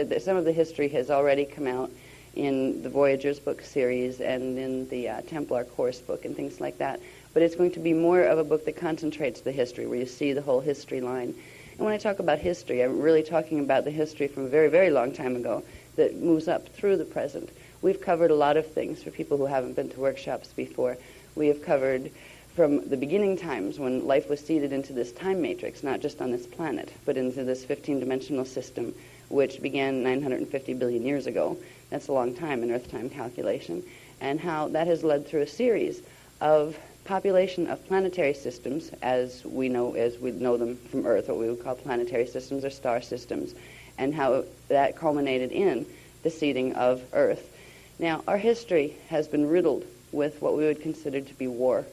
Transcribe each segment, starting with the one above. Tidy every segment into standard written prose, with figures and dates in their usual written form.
completed. Some of the history has already come out in the Voyagers book series and in the Templar course book and things like that. But it's going to be more of a book that concentrates the history, where you see the whole history line. And when I talk about history, I'm really talking about the history from a very, very long time ago that moves up through the present. We've covered a lot of things for people who haven't been to workshops before. We have covered from the beginning times when life was seeded into this time matrix, not just on this planet, but into this 15-dimensional system, which began 950 billion years ago. That's a long time in Earth time calculation. And how that has led through a series of population of planetary systems, as we know them from Earth, what we would call planetary systems or star systems, and how that culminated in the seeding of Earth. Now, our history has been riddled with what we would consider to be war.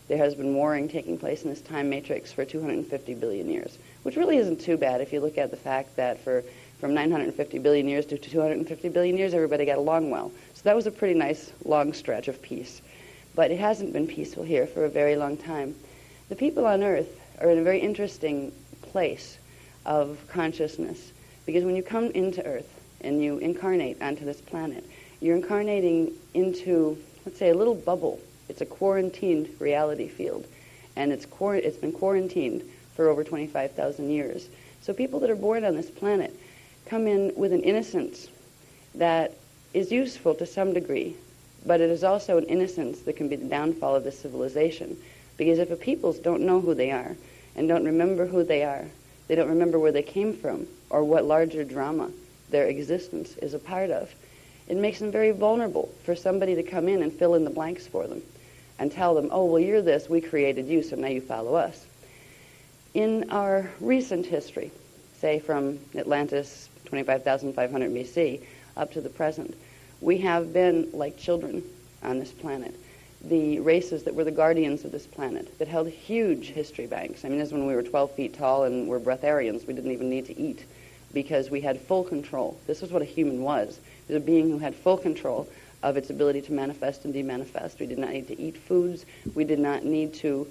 There has been warring taking place in this time matrix for 250 billion years, which really isn't too bad if you look at the fact that from 950 billion years to 250 billion years, everybody got along well. So that was a pretty nice long stretch of peace. But it hasn't been peaceful here for a very long time. The people on Earth are in a very interesting place of consciousness, because when you come into Earth and you incarnate onto this planet, you're incarnating into, let's say, a little bubble. It's a quarantined reality field, and it's been quarantined for over 25,000 years. So people that are born on this planet come in with an innocence that is useful to some degree, but it is also an innocence that can be the downfall of this civilization. Because if a peoples don't know who they are and don't remember who they are, they don't remember where they came from or what larger drama their existence is a part of, it makes them very vulnerable for somebody to come in and fill in the blanks for them and tell them, oh, well, you're this, we created you, so now you follow us. In our recent history, say from Atlantis, 25,500 BC, up to the present, we have been like children on this planet. The races that were the guardians of this planet, that held huge history banks. I mean, this is when we were 12 feet tall and were breatharians. We didn't even need to eat because we had full control. This was what a human was. It was a being who had full control of its ability to manifest and demanifest. We did not need to eat foods. We did not need to,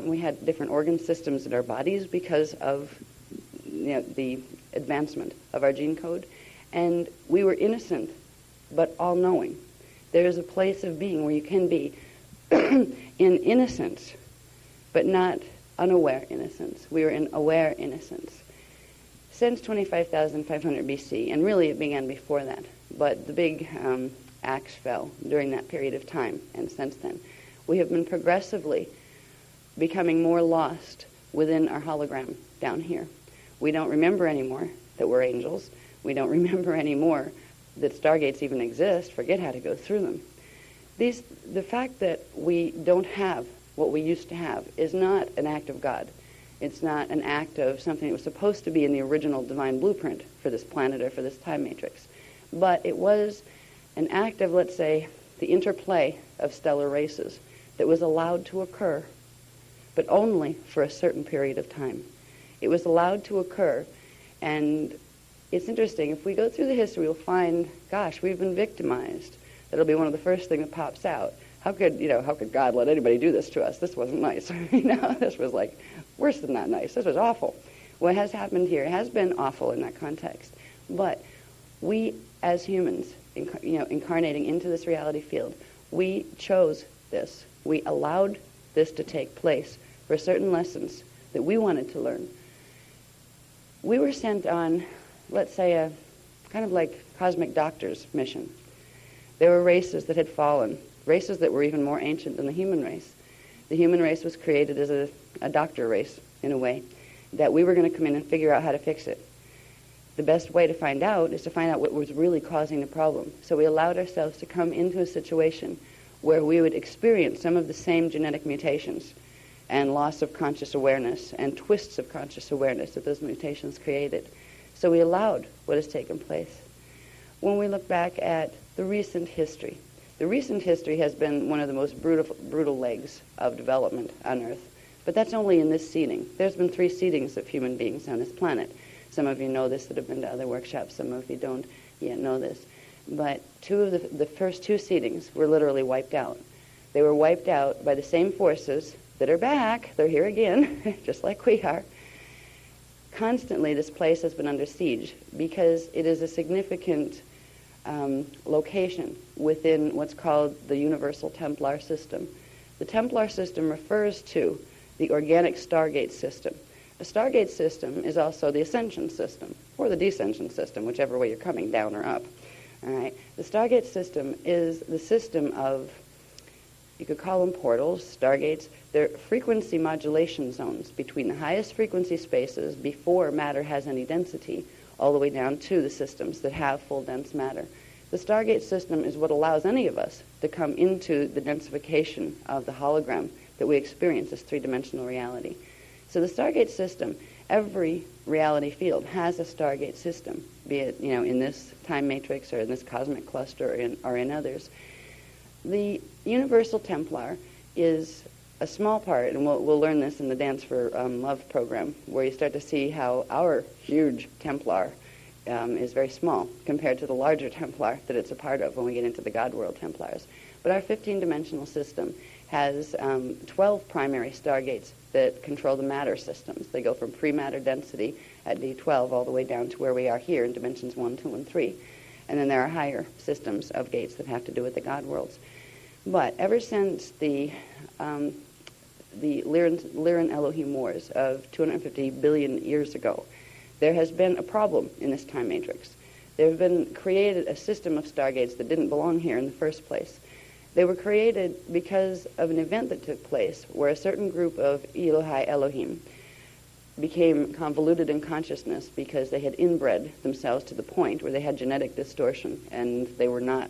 we had different organ systems in our bodies because of the advancement of our gene code. And we were innocent, but all-knowing. There is a place of being where you can be in innocence, but not unaware innocence. We were in aware innocence. Since 25,500 BC, and really it began before that, but the big axe fell during that period of time, and since then, we have been progressively becoming more lost within our hologram down here. We don't remember anymore that we're angels. We don't remember anymore that stargates even exist, forget how to go through them. The fact that we don't have what we used to have is not an act of God. It's not an act of something that was supposed to be in the original divine blueprint for this planet or for this time matrix. But it was an act of, let's say, the interplay of stellar races that was allowed to occur, but only for a certain period of time. It was allowed to occur, and it's interesting. If we go through the history, we'll find, gosh, we've been victimized. That'll be one of the first things that pops out. How could God let anybody do this to us? This wasn't nice. This was like worse than not nice. This was awful. What has happened here has been awful in that context. But we, as humans, incarnating into this reality field, we chose this. We allowed this to take place for certain lessons that we wanted to learn. We were sent on, let's say, a kind of like cosmic doctor's mission. There were races that had fallen, races that were even more ancient than the human race. The human race was created as a doctor race, in a way, that we were going to come in and figure out how to fix it. The best way to find out is to find out what was really causing the problem. So we allowed ourselves to come into a situation where we would experience some of the same genetic mutations and loss of conscious awareness and twists of conscious awareness that those mutations created. So we allowed what has taken place. When we look back at the recent history has been one of the most brutal legs of development on Earth. But that's only in this seeding. There's been 3 seedings of human beings on this planet. Some of you know this that have been to other workshops. Some of you don't yet know this. But 2 of the first 2 seedings were literally wiped out. They were wiped out by the same forces that are back. They're here again, just like we are. constantly this place has been under siege because it is a significant location within what's called the Universal Templar System. The Templar system refers to the organic Stargate system. The Stargate system is also the Ascension system, or the Descension system, whichever way you're coming, down or up. All right. The Stargate system is the system of, you could call them portals, stargates. They're frequency modulation zones between the highest frequency spaces before matter has any density, all the way down to the systems that have full dense matter. The Stargate system is what allows any of us to come into the densification of the hologram that we experience as three-dimensional reality. So the Stargate system, every reality field has a Stargate system, be it in this time matrix or in this cosmic cluster or in others. The Universal Templar is a small part, and we'll learn this in the Dance for Love program, where you start to see how our huge Templar is very small compared to the larger Templar that it's a part of when we get into the God World Templars. But our 15-dimensional system has 12 primary stargates that control the matter systems. They go from pre-matter density at D12 all the way down to where we are here in dimensions 1, 2, and 3. And then there are higher systems of gates that have to do with the God worlds. But ever since the Lyran Elohim Wars of 250 billion years ago, there has been a problem in this time matrix. There have been created a system of stargates that didn't belong here in the first place. They were created because of an event that took place where a certain group of Elohai Elohim became convoluted in consciousness because they had inbred themselves to the point where they had genetic distortion and they were not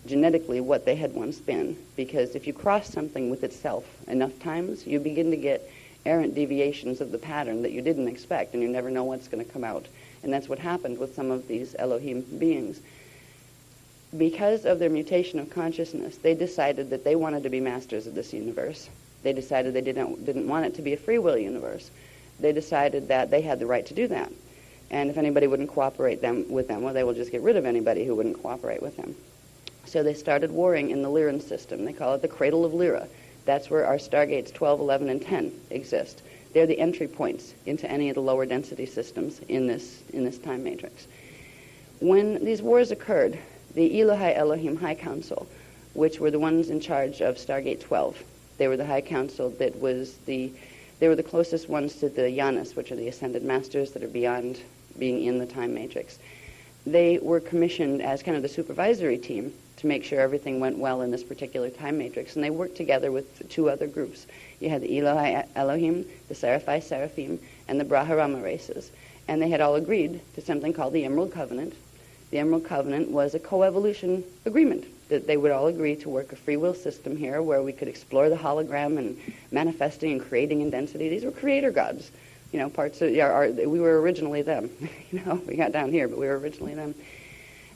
genetically what they had once been. Because if you cross something with itself enough times, you begin to get errant deviations of the pattern that you didn't expect, and you never know what's going to come out. And that's what happened with some of these Elohim beings. Because of their mutation of consciousness, they decided that they wanted to be masters of this universe. They decided they didn't want it to be a free will universe. They decided that they had the right to do that. And if anybody wouldn't cooperate with them, well, they will just get rid of anybody who wouldn't cooperate with them. So they started warring in the Lyran system. They call it the Cradle of Lyra. That's where our stargates 12, 11, and 10 exist. They're the entry points into any of the lower density systems in this time matrix. When these wars occurred, the Elohai Elohim High Council, which were the ones in charge of Stargate 12, they were the High Council that they were the closest ones to the Yanas, which are the Ascended Masters that are beyond being in the time matrix. They were commissioned as kind of the supervisory team to make sure everything went well in this particular time matrix, and they worked together with two other groups. You had the Elohai Elohim, the Seraphai Seraphim, and the Braharama races, and they had all agreed to something called the Emerald Covenant. The Emerald Covenant was a coevolution agreement that they would all agree to work a free will system here where we could explore the hologram and manifesting and creating in density. These were creator gods, parts of we were originally them. We got down here, but we were originally them.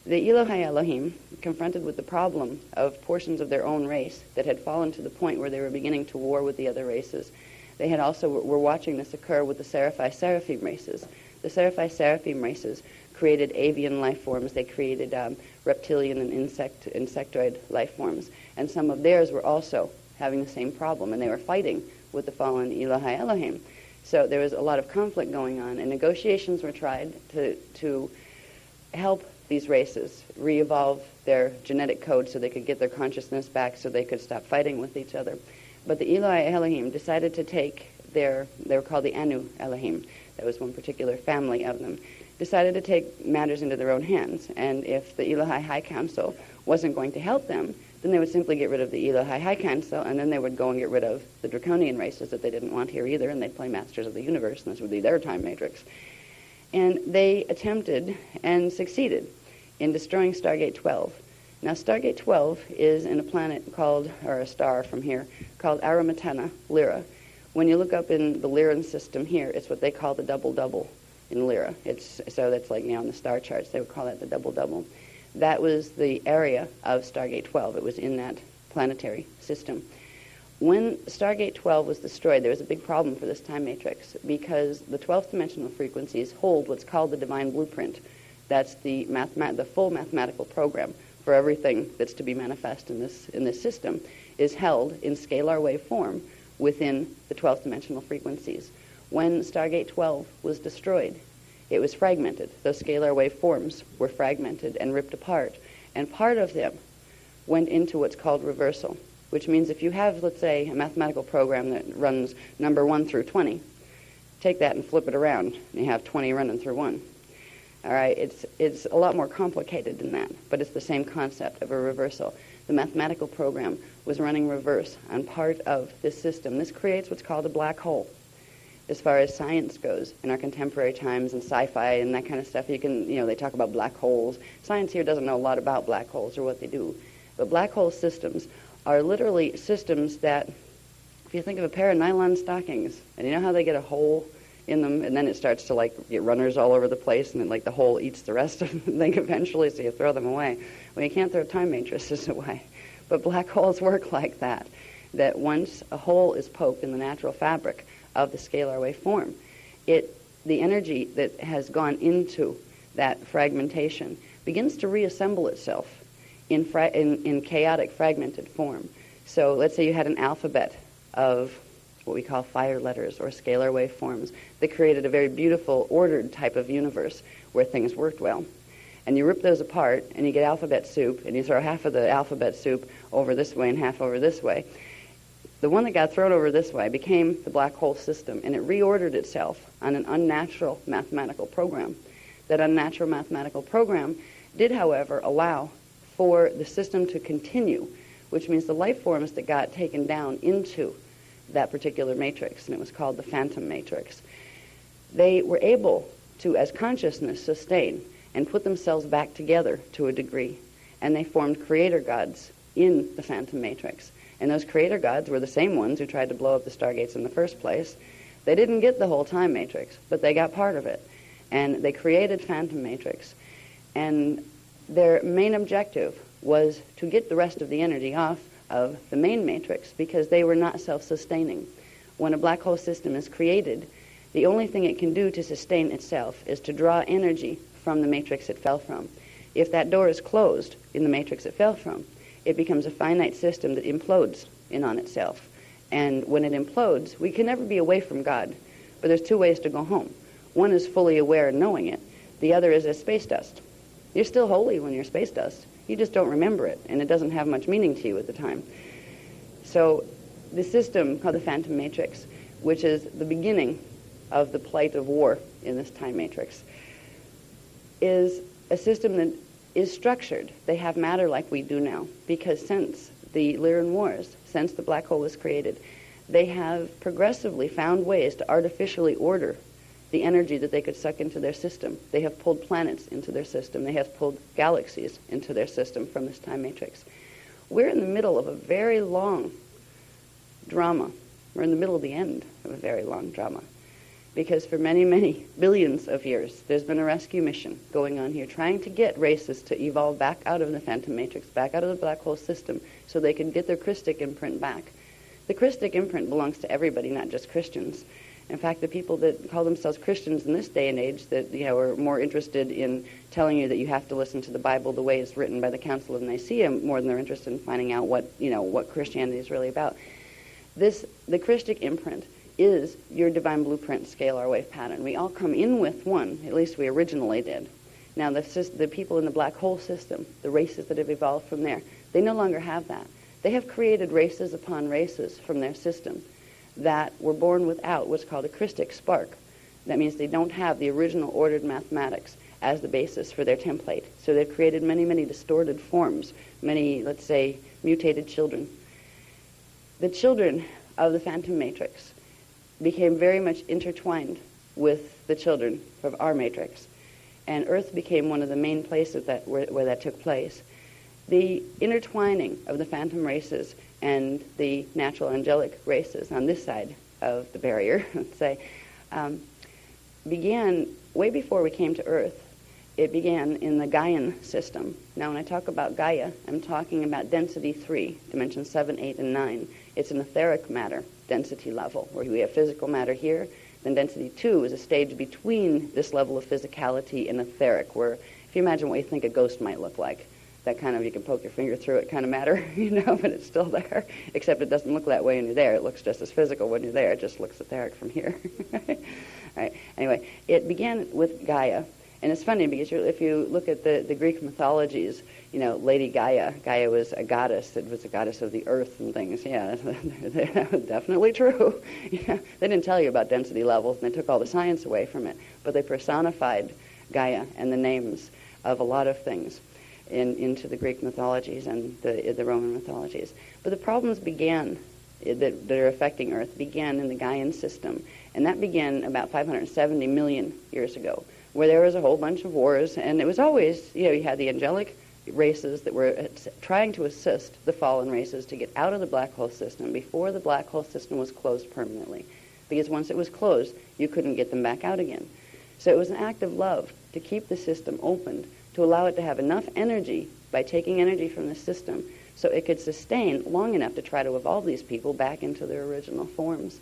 The Elohai Elohim, confronted with the problem of portions of their own race that had fallen to the point where they were beginning to war with the other races, they had also were watching this occur with the Seraphai Seraphim races. The Seraphai Seraphim races created avian life forms. They created reptilian and insectoid life forms. And some of theirs were also having the same problem, and they were fighting with the fallen Elohai Elohim. So there was a lot of conflict going on, and negotiations were tried to help these races re-evolve their genetic code so they could get their consciousness back so they could stop fighting with each other. But the Elohai Elohim decided to take they were called the Anu Elohim, that was one particular family of them, decided to take matters into their own hands. And if the Elohai High Council wasn't going to help them, then they would simply get rid of the Elohai High Council, and then they would go and get rid of the draconian races that they didn't want here either, and they'd play Masters of the Universe, and this would be their time matrix. And they attempted and succeeded in destroying Stargate 12. Now, Stargate 12 is in a planet called, or a star from here, called Aramatena Lyra. When you look up in the Lyran system here, it's what they call the double-double in Lyra. So that's like, on the star charts, they would call that the double-double. That was the area of Stargate 12. It was in that planetary system. When Stargate 12 was destroyed, there was a big problem for this time matrix because the 12th dimensional frequencies hold what's called the divine blueprint. That's the full mathematical program for everything that's to be manifest in this system is held in scalar wave form within the 12th dimensional frequencies. When Stargate 12 was destroyed, it was fragmented. Those scalar wave forms were fragmented and ripped apart. And part of them went into what's called reversal, which means if you have, let's say, a mathematical program that runs number 1 through 20, take that and flip it around, and you have 20 running through 1. All right, it's a lot more complicated than that, but it's the same concept of a reversal. The mathematical program was running reverse on part of this system. This creates what's called a black hole. As far as science goes, in our contemporary times and sci-fi and that kind of stuff, they talk about black holes. Science here doesn't know a lot about black holes or what they do. But black hole systems are literally systems that, if you think of a pair of nylon stockings, and you know how they get a hole in them, and then it starts to get runners all over the place, and then the hole eats the rest of the thing eventually, so you throw them away. Well, you can't throw time matrices away. But black holes work like that, that once a hole is poked in the natural fabric of the scalar wave form, the energy that has gone into that fragmentation begins to reassemble itself in chaotic fragmented form. So let's say you had an alphabet of what we call fire letters or scalar wave forms that created a very beautiful, ordered type of universe where things worked well. And you rip those apart, and you get alphabet soup, and you throw half of the alphabet soup over this way and half over this way. The one that got thrown over this way became the black hole system, and it reordered itself on an unnatural mathematical program. That unnatural mathematical program did, however, allow for the system to continue, which means the life forms that got taken down into that particular matrix, and it was called the phantom matrix, they were able to, as consciousness, sustain and put themselves back together to a degree. And they formed creator gods in the phantom matrix. And those creator gods were the same ones who tried to blow up the stargates in the first place. They didn't get the whole time matrix, but they got part of it. And they created phantom matrix. And their main objective was to get the rest of the energy off of the main matrix, because they were not self-sustaining. When a black hole system is created, the only thing it can do to sustain itself is to draw energy from the matrix it fell from. If that door is closed in the matrix it fell from, it becomes a finite system that implodes in on itself. And when it implodes, we can never be away from God, but there's two ways to go home. One is fully aware and knowing it. The other is as space dust. You're still holy when you're space dust. You just don't remember it, and it doesn't have much meaning to you at the time. So the system called the phantom matrix, which is the beginning of the plight of war in this time matrix, is a system that is structured. They have matter like we do now, because since the Lyran Wars, since the black hole was created, they have progressively found ways to artificially order the energy that they could suck into their system. They have pulled planets into their system. They have pulled galaxies into their system from this time matrix. We're in the middle of a very long drama. We're in the middle of the end of a very long drama. Because for many, many billions of years, there's been a rescue mission going on here trying to get races to evolve back out of the phantom matrix, back out of the black hole system, so they can get their Christic imprint back. The Christic imprint belongs to everybody, not just Christians. In fact, the people that call themselves Christians in this day and age that are more interested in telling you that you have to listen to the Bible the way it's written by the Council of Nicaea more than they're interested in finding out what Christianity is really about. The Christic imprint is your divine blueprint scalar wave pattern. We all come in with one, at least we originally did. Now the people in the black hole system, the races that have evolved from there, they no longer have that. They have created races upon races from their system that were born without what's called a Christic spark. That means they don't have the original ordered mathematics as the basis for their template. So they've created many, many distorted forms, many, let's say, mutated children. The children of the phantom matrix became very much intertwined with the children of our matrix. And Earth became one of the main places where that took place. The intertwining of the phantom races and the natural angelic races on this side of the barrier, let's say, began way before we came to Earth. It began in the Gaian System. Now, when I talk about Gaia, I'm talking about density 3, dimensions 7, 8, and 9. It's an etheric matter density level, where we have physical matter here. Then density 2 is a stage between this level of physicality and etheric, where, if you imagine what you think a ghost might look like, that kind of, you can poke your finger through it kind of matter, but it's still there, except it doesn't look that way when you're there. It looks just as physical when you're there. It just looks etheric from here. All right. Anyway, it began with Gaia. And it's funny because if you look at the Greek mythologies, Lady Gaia was a goddess. It was a goddess of the earth and things. Yeah, that was definitely true. They didn't tell you about density levels, and they took all the science away from it. But they personified Gaia and the names of a lot of things into the Greek mythologies and the Roman mythologies. But the problems began, that are affecting Earth, began in the Gaian System. And that began about 570 million years ago, where there was a whole bunch of wars, and it was always, you had the angelic races that were trying to assist the fallen races to get out of the black hole system before the black hole system was closed permanently. Because once it was closed, you couldn't get them back out again. So it was an act of love to keep the system opened, to allow it to have enough energy by taking energy from the system so it could sustain long enough to try to evolve these people back into their original forms.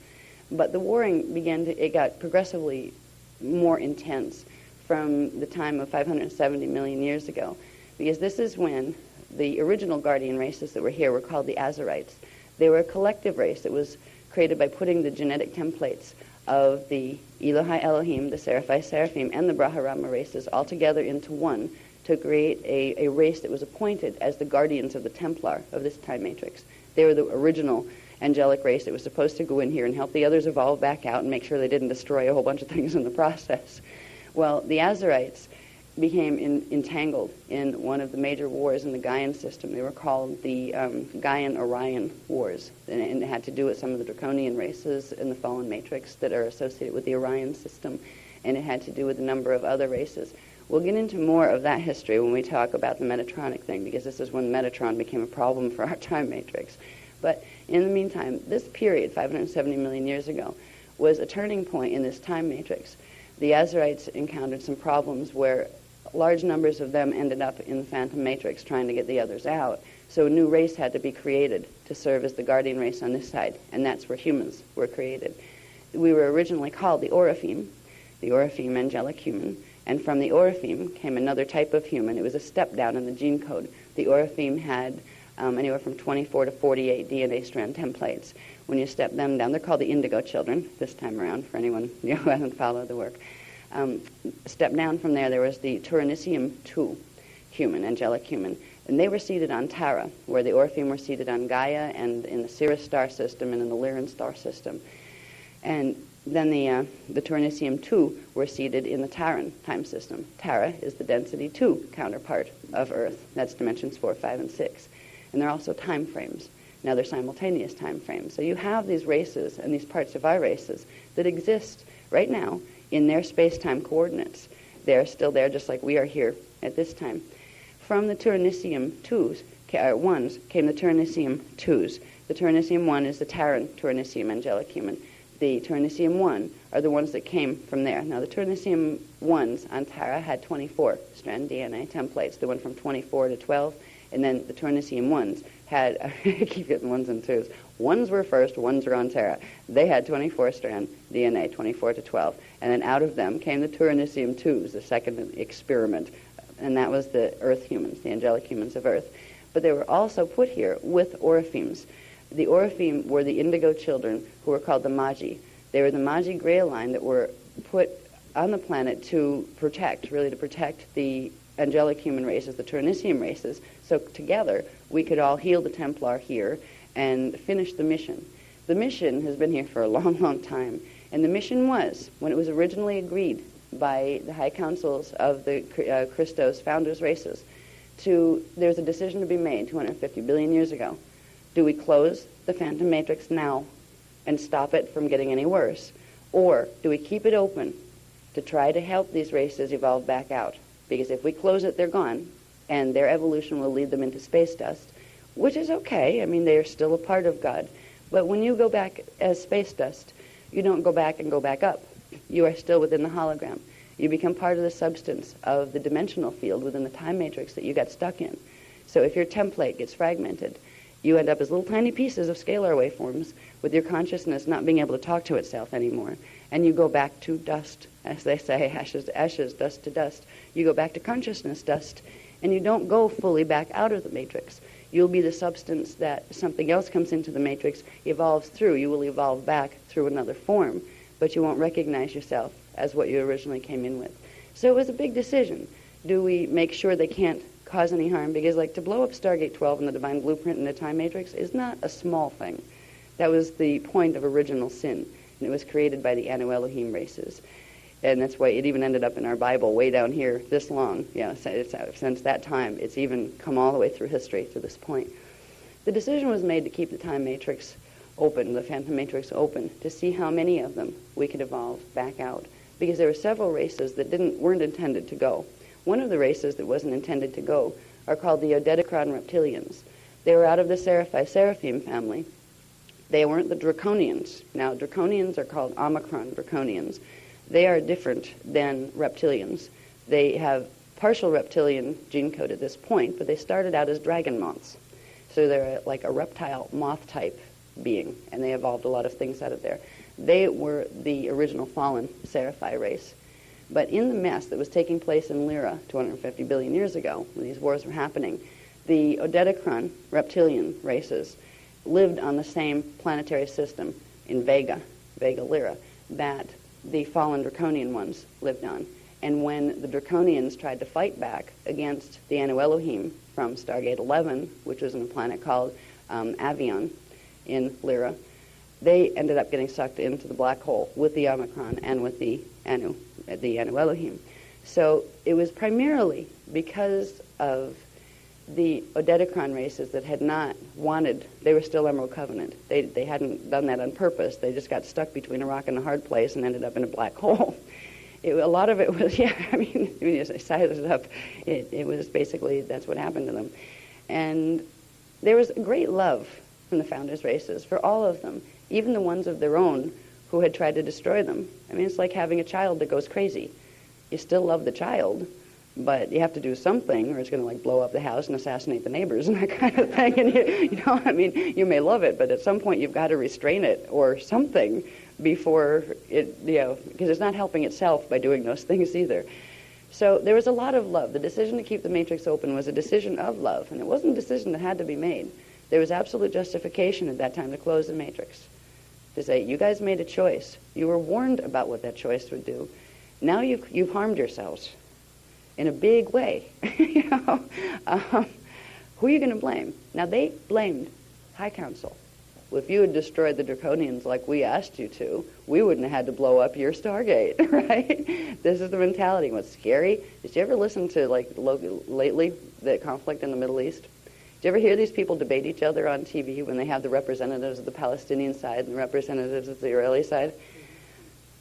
But the warring it got progressively more intense from the time of 570 million years ago, because this is when the original guardian races that were here were called the Azarites. They were a collective race that was created by putting the genetic templates of the Elohai Elohim, the Seraphai Seraphim, and the Brahmarama races all together into one to create a race that was appointed as the guardians of the Templar of this time matrix. They were the original angelic race that was supposed to go in here and help the others evolve back out and make sure they didn't destroy a whole bunch of things in the process. Well, the Azarites became entangled in one of the major wars in the Gaian system. They were called the Gaian-Orion Wars, and it had to do with some of the draconian races in the fallen matrix that are associated with the Orion system, and it had to do with a number of other races. We'll get into more of that history when we talk about the Metatronic thing, because this is when Metatron became a problem for our time matrix. But in the meantime, this period, 570 million years ago, was a turning point in this time matrix. The Azarites encountered some problems where large numbers of them ended up in the Phantom Matrix trying to get the others out. So a new race had to be created to serve as the guardian race on this side, and that's where humans were created. We were originally called the Oraphim angelic human, and from the Oraphim came another type of human. It was a step down in the gene code. The Oraphim had anywhere from 24 to 48 DNA strand templates. When you step them down, they're called the Indigo Children this time around, for anyone who hasn't followed the work. Step down from there was the Turanicium II human, angelic human, and they were seated on Tara, where the Orpheum were seated on Gaia and in the Sirius star system and in the Lyran star system. And then the Turanicium II were seated in the Taran time system. Tara is the density 2 counterpart of Earth. That's dimensions 4, 5, and 6. And they're also time frames. Now they're simultaneous time frames. So you have these races and these parts of our races that exist right now in their space-time coordinates. They're still there just like we are here at this time. From the Turanicium 1s came the Turanicium 2s. The Turanicium 1 is the Taran Turanicium angelic human. The Turanicium 1 are the ones that came from there. Now the Turanicium 1s on Tara had 24 strand DNA templates. They went from 24 to 12. And then the Turanicium 1s had, I keep getting 1s and 2s. 1s were first, 1s were on Terra. They had 24-strand DNA, 24 to 12. And then out of them came the Turanicium 2s, the second experiment. And that was the Earth humans, the angelic humans of Earth. But they were also put here with Oriphims. The Orifim were the Indigo Children who were called the Magi. They were the Magi Grail line that were put on the planet to protect the angelic human races, the Turanicium races, so together we could all heal the Templar here and finish the mission. The mission has been here for a long, long time, and the mission was, when it was originally agreed by the high councils of the Christos founders races, there's a decision to be made 250 billion years ago. Do we close the Phantom Matrix now and stop it from getting any worse? Or do we keep it open to try to help these races evolve back out? Because if we close it, they're gone, and their evolution will lead them into space dust, which is okay. I mean, they are still a part of God. But when you go back as space dust, you don't go back and go back up. You are still within the hologram. You become part of the substance of the dimensional field within the time matrix that you got stuck in. So if your template gets fragmented, you end up as little tiny pieces of scalar waveforms with your consciousness not being able to talk to itself anymore. And you go back to dust, as they say, ashes to ashes, dust to dust. You go back to consciousness dust, and you don't go fully back out of the matrix. You'll be the substance that something else comes into the matrix, evolves through. You will evolve back through another form, but you won't recognize yourself as what you originally came in with. So it was a big decision. Do we make sure they can't cause any harm? Because like to blow up Stargate 12 and the Divine Blueprint in the Time Matrix is not a small thing. That was the point of original sin, and it was created by the Anu Elohim races. And that's why it even ended up in our Bible way down here this long. Since that time, it's even come all the way through history to this point. The decision was made to keep the Time Matrix open, the Phantom Matrix open, to see how many of them we could evolve back out. Because there were several races that weren't intended to go. One of the races that wasn't intended to go are called the Odettacron Reptilians. They were out of the Seraphim family. They weren't the Draconians. Now, Draconians are called Omicron Draconians. They are different than reptilians. They have partial reptilian gene code at this point, but they started out as dragon moths. So they're like a reptile moth type being, and they evolved a lot of things out of there. They were the original fallen Seraphi race. But in the mess that was taking place in Lyra 250 billion years ago, when these wars were happening, the Odettacron reptilian races lived on the same planetary system in Vega Lyra, that the fallen Draconian ones lived on. And when the Draconians tried to fight back against the Anu Elohim from Stargate 11, which was on a planet called Avion in Lyra, they ended up getting sucked into the black hole with the Omicron and with the Anu Elohim. So it was primarily because of the Odettacron races that had not wanted, they were still Emerald Covenant. They hadn't done that on purpose. They just got stuck between a rock and a hard place and ended up in a black hole. A lot of it was, when you size it up, it was basically, that's what happened to them. And there was great love from the founders' races for all of them, even the ones of their own who had tried to destroy them. It's like having a child that goes crazy. You still love the child, but you have to do something, or it's going to blow up the house and assassinate the neighbors and that kind of thing. And you may love it, but at some point you've got to restrain it or something before it, because it's not helping itself by doing those things either. So there was a lot of love. The decision to keep the matrix open was a decision of love, and it wasn't a decision that had to be made. There was absolute justification at that time to close the matrix. To say, you guys made a choice. You were warned about what that choice would do. Now you've harmed yourselves in a big way. Who are you going to blame? Now, they blamed High Council. Well, if you had destroyed the Draconians like we asked you to, we wouldn't have had to blow up your Stargate, right? This is the mentality. What's scary, did you ever listen to, lately, the conflict in the Middle East? Did you ever hear these people debate each other on TV when they have the representatives of the Palestinian side and the representatives of the Israeli side?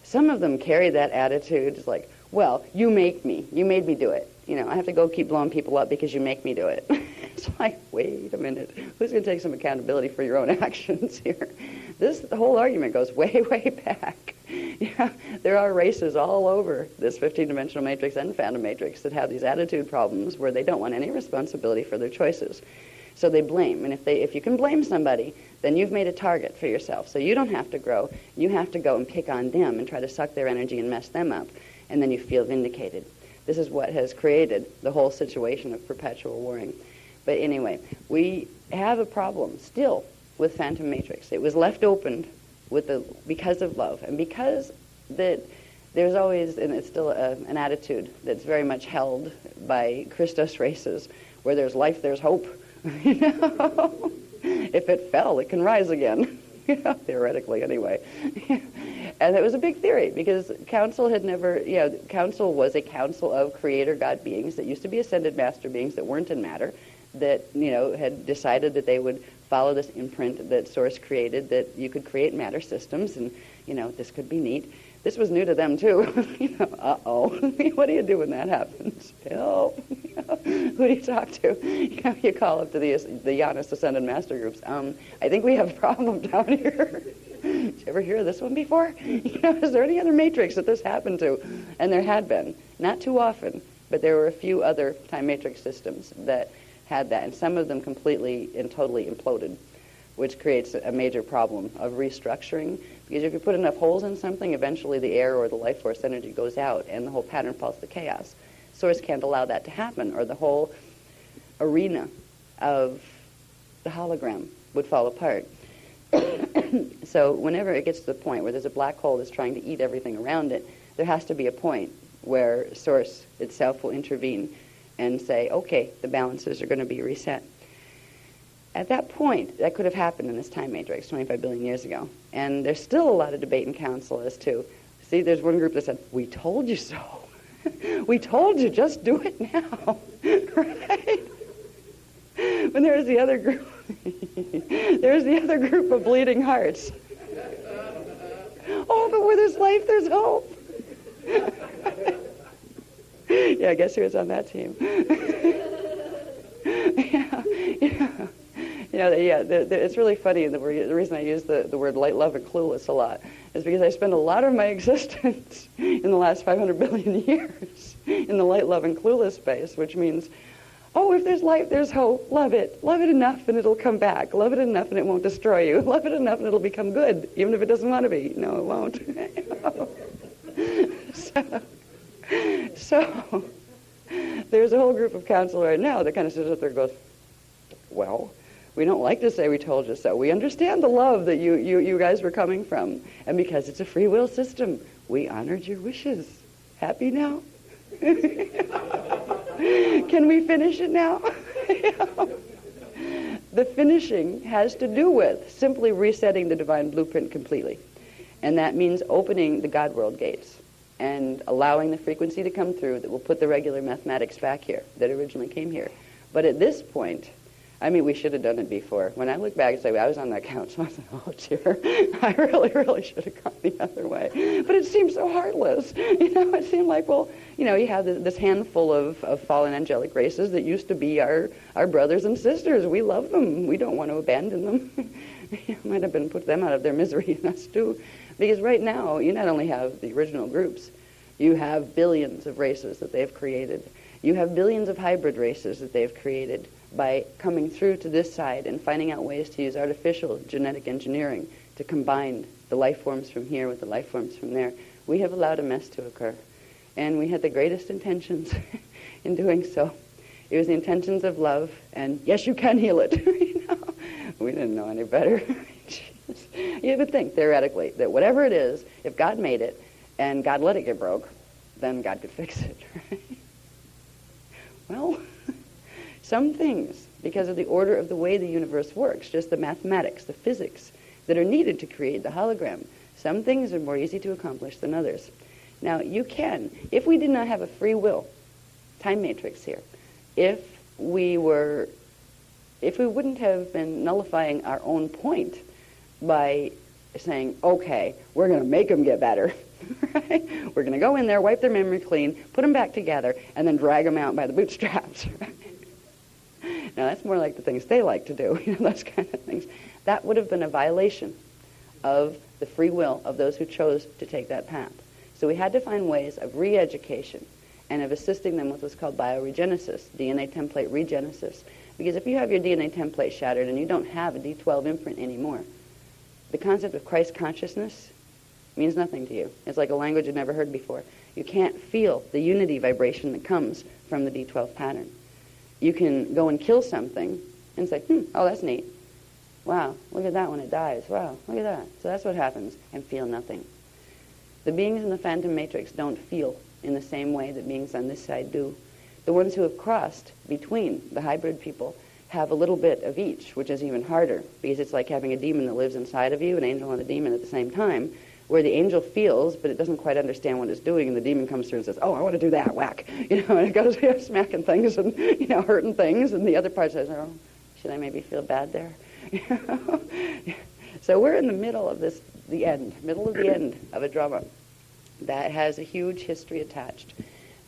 Some of them carry that attitude, it's like, well, you made me do it. I have to go keep blowing people up because you make me do it. It's like, wait a minute, who's going to take some accountability for your own actions here? The whole argument goes way, way back. There are races all over this 15-dimensional matrix and phantom matrix that have these attitude problems where they don't want any responsibility for their choices. So they blame, and if you can blame somebody, then you've made a target for yourself. So you don't have to grow. You have to go and pick on them and try to suck their energy and mess them up, and then you feel vindicated. This is what has created the whole situation of perpetual warring. But anyway, we have a problem still with Phantom Matrix. It was left open because of love, and because that there's always, and it's still an attitude that's very much held by Christos races, where there's life, there's hope. If it fell, it can rise again. Theoretically, anyway. And it was a big theory because Council had never, Council was a council of creator God beings that used to be ascended master beings that weren't in matter, that, had decided that they would follow this imprint that Source created, that you could create matter systems, and, this could be neat. This was new to them, too. Uh-oh. What do you do when that happens? Help. Who do you talk to? You call up to the Janus Ascended Master Groups. I think we have a problem down here. Did you ever hear of this one before? Is there any other matrix that this happened to? And there had been. Not too often, but there were a few other time matrix systems that had that, and some of them completely and totally imploded, which creates a major problem of restructuring. Because if you put enough holes in something, eventually the air or the life force energy goes out and the whole pattern falls to chaos. Source can't allow that to happen, or the whole arena of the hologram would fall apart. So whenever it gets to the point where there's a black hole that's trying to eat everything around it, there has to be a point where Source itself will intervene and say, okay, the balances are going to be reset. At that point, that could have happened in this time matrix 25 billion years ago. And there's still a lot of debate in council as to, see, there's one group that said, we told you so. We told you, just do it now. Right? When there's the other group, there's the other group of bleeding hearts. Oh, but where there's life, there's hope. Yeah, I guess who was on that team? It's really funny. The reason I use the word light, love, and clueless a lot is because I spend a lot of my existence in the last 500 billion years in the light, love, and clueless space, which means, oh, if there's life, there's hope. Love it. Love it enough and it'll come back. Love it enough and it won't destroy you. Love it enough and it'll become good, even if it doesn't want to be. No, it won't. So there's a whole group of council right now that kind of sits up there and goes, well, we don't like to say we told you so. We understand the love that you guys were coming from. And because it's a free will system, we honored your wishes. Happy now? Can we finish it now? The finishing has to do with simply resetting the divine blueprint completely. And that means opening the God world gates and allowing the frequency to come through that will put the regular mathematics back here that originally came here. But at this point, I mean, we should have done it before. When I look back and say, I was on that council, I was like, oh, dear, I really should have gone the other way. But it seemed so heartless. It seemed like, well, you have this handful of fallen angelic races that used to be our brothers and sisters. We love them. We don't want to abandon them. Might have been put them out of their misery, and us too. Because right now, you not only have the original groups, you have billions of races that they've created. You have billions of hybrid races that they've created by coming through to this side and finding out ways to use artificial genetic engineering to combine the life forms from here with the life forms from there. We have allowed a mess to occur. And we had the greatest intentions in doing so. It was the intentions of love, and yes, you can heal it. We didn't know any better. You would think, theoretically, that whatever it is, if God made it and God let it get broke, then God could fix it. Right? Well, some things, because of the order of the way the universe works, just the mathematics, the physics that are needed to create the hologram, some things are more easy to accomplish than others. Now, you can, if we did not have a free will time matrix here, if we wouldn't have been nullifying our own point by saying, okay, we're going to make them get better. Right? We're going to go in there, wipe their memory clean, put them back together, and then drag them out by the bootstraps. Right? Now, that's more like the things they like to do, those kind of things. That would have been a violation of the free will of those who chose to take that path. So we had to find ways of re-education and of assisting them with what's called bioregenesis, DNA template regenesis. Because if you have your DNA template shattered and you don't have a D12 imprint anymore, the concept of Christ consciousness means nothing to you. It's like a language you've never heard before. You can't feel the unity vibration that comes from the D12 pattern. You can go and kill something and say, oh, that's neat. Wow, look at that when it dies. Wow, look at that. So that's what happens, and feel nothing. The beings in the phantom matrix don't feel in the same way that beings on this side do. The ones who have crossed between the hybrid people have a little bit of each, which is even harder, because it's like having a demon that lives inside of you, an angel and a demon at the same time, where the angel feels, but it doesn't quite understand what it's doing, and the demon comes through and says, oh, I want to do that, whack. And it goes smacking things and, hurting things, and the other part says, oh, should I maybe feel bad there? So we're in the middle of this, middle of the end of a drama that has a huge history attached.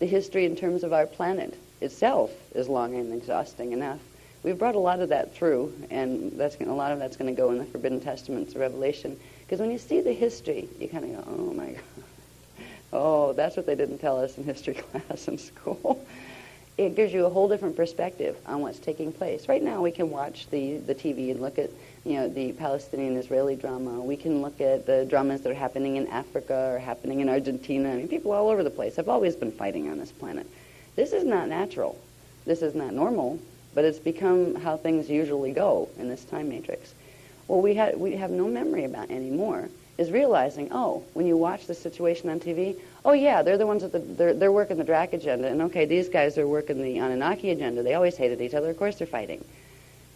The history in terms of our planet itself is long and exhausting enough. We've brought a lot of that through, and a lot of that's going to go in the Forbidden Testaments of Revelation. Because when you see the history, you kind of go, oh my God. Oh, that's what they didn't tell us in history class in school. It gives you a whole different perspective on what's taking place. Right now we can watch the TV and look at the Palestinian-Israeli drama. We can look at the dramas that are happening in Africa or happening in Argentina. I mean, people all over the place have always been fighting on this planet. this is not natural. This is not normal, but it's become how things usually go in this time matrix. What we have no memory about anymore is realizing, oh, when you watch the situation on TV, oh yeah, they're the ones that they're working the Drac agenda, and okay, these guys are working the Anunnaki agenda. They always hated each other. Of course they're fighting.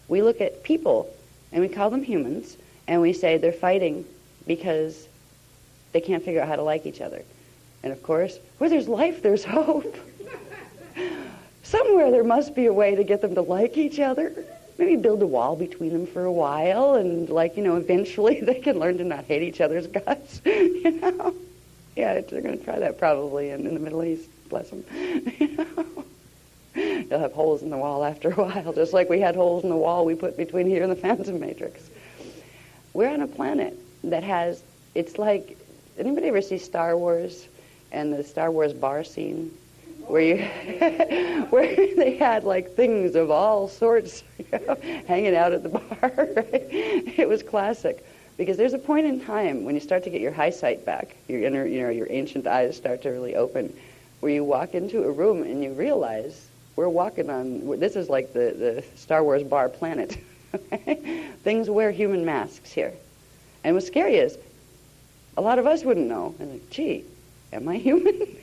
We look at people, and we call them humans, and we say they're fighting because they can't figure out how to like each other. And of course, where there's life, there's hope. Somewhere there must be a way to get them to like each other. Maybe build a wall between them for a while, and eventually they can learn to not hate each other's guts. Yeah, they're going to try that probably in the Middle East. Bless them. They'll have holes in the wall after a while, just like we had holes in the wall we put between here and the Phantom Matrix. We're on a planet that has, it's like, anybody ever see Star Wars and the Star Wars bar scene? Where they had like things of all sorts hanging out at the bar. Right? It was classic, because there's a point in time when you start to get your eyesight back, your ancient eyes start to really open, where you walk into a room and you realize we're walking on, this is like the Star Wars bar planet. Things wear human masks here, and what's scary is a lot of us wouldn't know. I'm like, gee, am I human?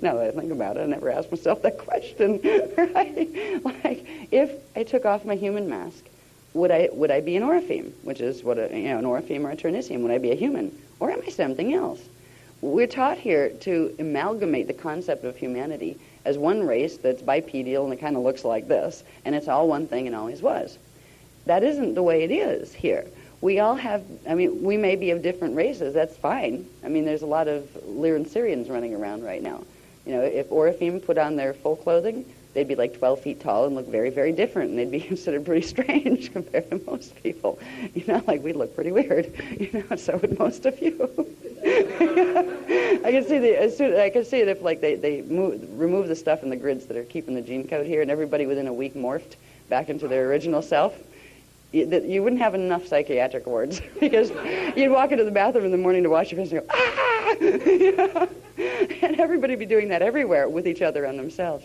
Now that I think about it, I never asked myself that question, right? Like, if I took off my human mask, would I be an Orifeme, which is what an Orifeme or a Ternicium? Would I be a human, or am I something else? We're taught here to amalgamate the concept of humanity as one race that's bipedal and it kind of looks like this, and it's all one thing and always was. That isn't the way it is here. We all have, we may be of different races, that's fine. There's a lot of Lyran Syrians running around right now. If Orifeme put on their full clothing, they'd be like 12 feet tall and look very, very different, and they'd be considered pretty strange compared to most people. Like we'd look pretty weird. So would most of you. I can see it if like they remove the stuff in the grids that are keeping the gene code here, and everybody within a week morphed back into their original self. You wouldn't have enough psychiatric wards, because you'd walk into the bathroom in the morning to wash your face and go, ah! And everybody would be doing that everywhere with each other and themselves.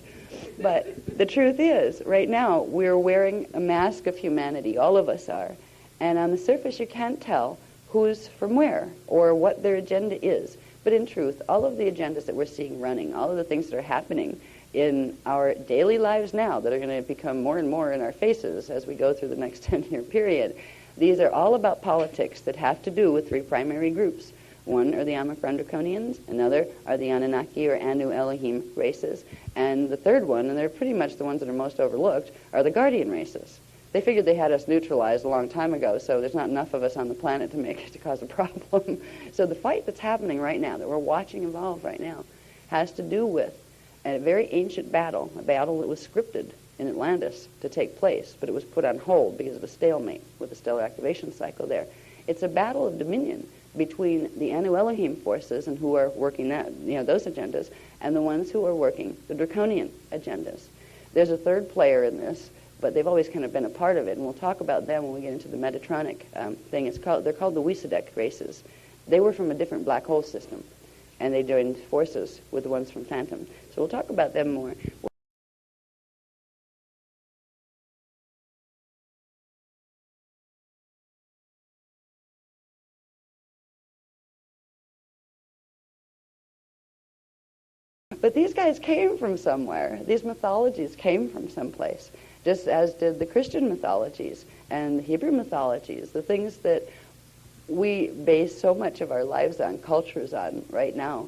But the truth is, right now, we're wearing a mask of humanity. All of us are. And on the surface, you can't tell who's from where or what their agenda is. But in truth, all of the agendas that we're seeing running, all of the things that are happening in our daily lives now that are going to become more and more in our faces as we go through the next 10-year period, these are all about politics that have to do with three primary groups. One are the Omicron Draconians, another are the Anunnaki or Anu Elohim races, and the third one, and they're pretty much the ones that are most overlooked, are the Guardian races. They figured they had us neutralized a long time ago, so there's not enough of us on the planet to cause a problem. So the fight that's happening right now, that we're watching evolve right now, has to do with a very ancient battle, a battle that was scripted in Atlantis to take place, but it was put on hold because of a stalemate with the stellar activation cycle there. It's a battle of dominion between the Anu Elohim forces and who are working those agendas, and the ones who are working the Draconian agendas. There's a third player in this, but they've always kind of been a part of it, and we'll talk about them when we get into the Metatronic thing. They're called the Wysadek races. They were from a different black hole system, and they joined forces with the ones from Phantom. So we'll talk about them more. But these guys came from somewhere. These mythologies came from someplace, just as did the Christian mythologies and the Hebrew mythologies, the things that we base so much of our lives on, cultures on right now.